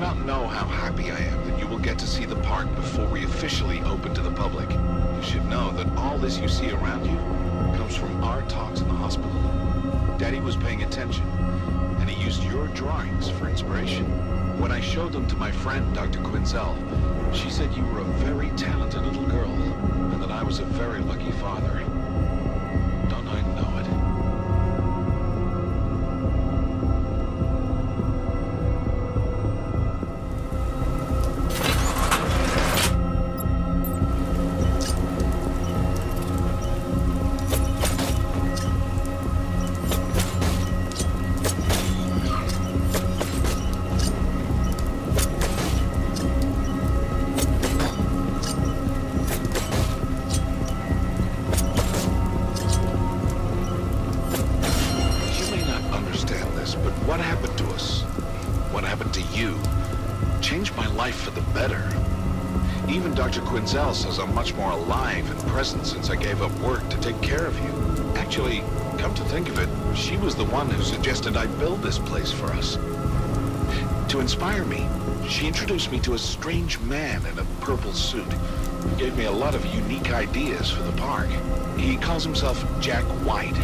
cannot know how happy I am that you will get to see the park before we officially open to the public. You should know that all this you see around you comes from our talks in the hospital. Daddy was paying attention, and he used your drawings for inspiration. When I showed them to my friend, Dr. Quinzel, she said you were a very talented little girl, and that I was a very lucky father. Don't I know it? What happened to us, what happened to you, changed my life for the better. Even Dr. Quinzel says I'm much more alive and present since I gave up work to take care of you. Actually, come to think of it, she was the one who suggested I build this place for us. To inspire me, she introduced me to a strange man in a purple suit who gave me a lot of unique ideas for the park. He calls himself Jack White.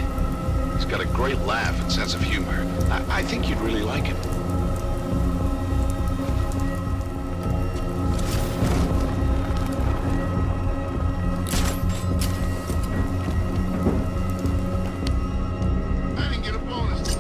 He's got a great laugh and sense of humor. I think you'd really like him. I didn't get a bonus.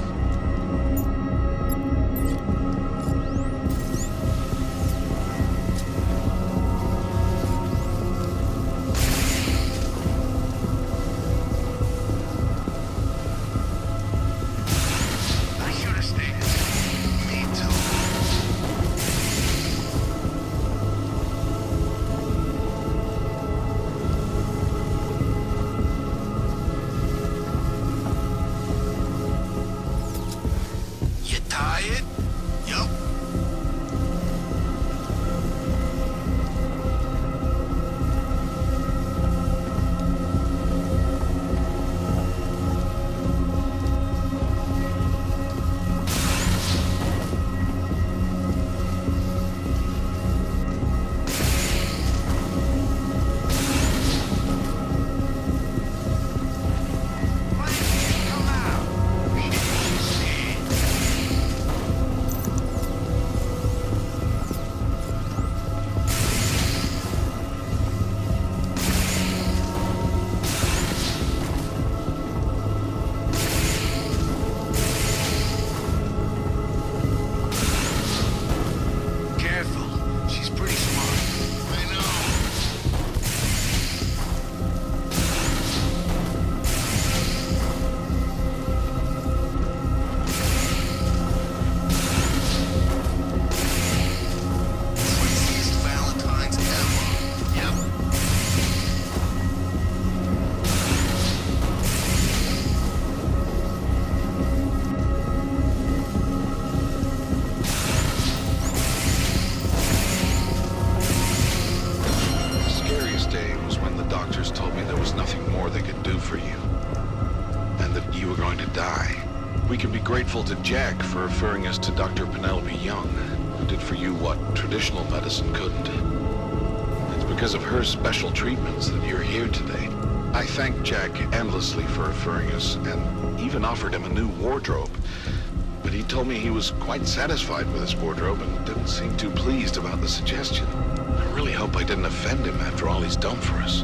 We can be grateful to Jack for referring us to Dr. Penelope Young, who did for you what traditional medicine couldn't. It's because of her special treatments that you're here today. I thank Jack endlessly for referring us, and even offered him a new wardrobe. But he told me he was quite satisfied with his wardrobe and didn't seem too pleased about the suggestion. I really hope I didn't offend him after all he's done for us.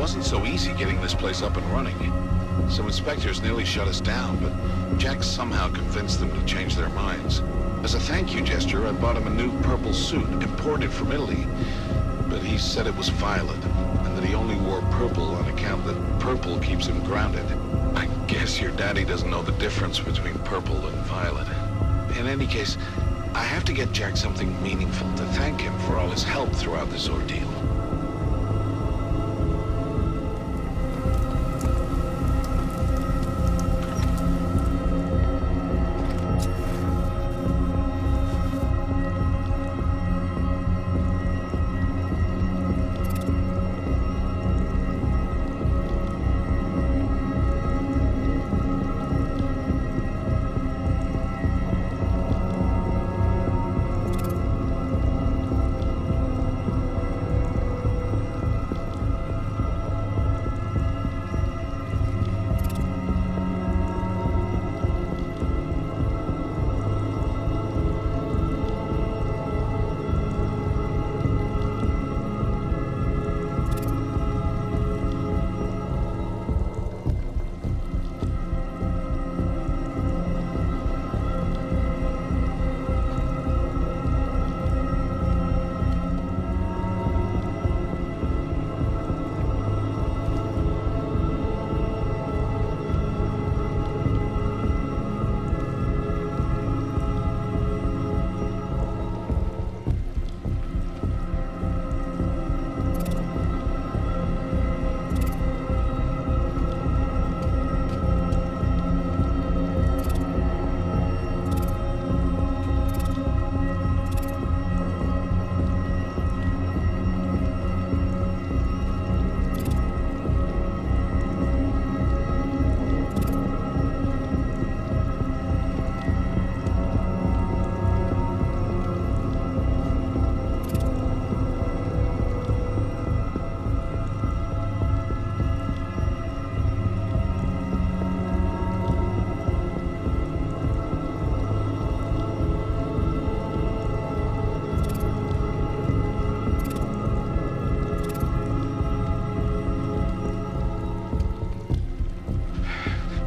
wasn't so easy getting this place up and running. Some inspectors nearly shut us down, but Jack somehow convinced them to change their minds. As a thank you gesture, I bought him a new purple suit, imported from Italy. But he said it was violet, and that he only wore purple on account that purple keeps him grounded. I guess your daddy doesn't know the difference between purple and violet. In any case, I have to get Jack something meaningful to thank him for all his help throughout this ordeal.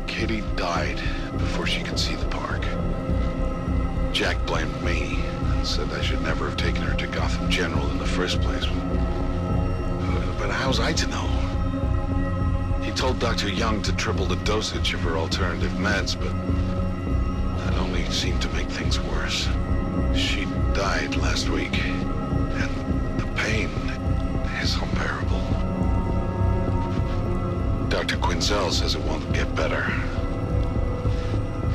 Kitty died before she could see the park. Jack blamed me and said I should never have taken her to Gotham General in the first place. But how was I to know? He told Dr. Young to triple the dosage of her alternative meds, but that only seemed to make things worse. She died last week, and the pain is unbearable. Dr. Quinzel says it won't get better.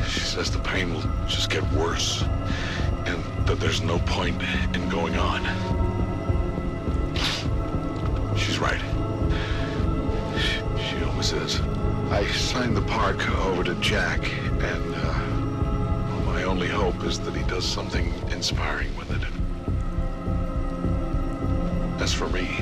She says the pain will just get worse, and that there's no point in going on. She's right. She always is. I signed the park over to Jack, and well, my only hope is that he does something inspiring with it. As for me,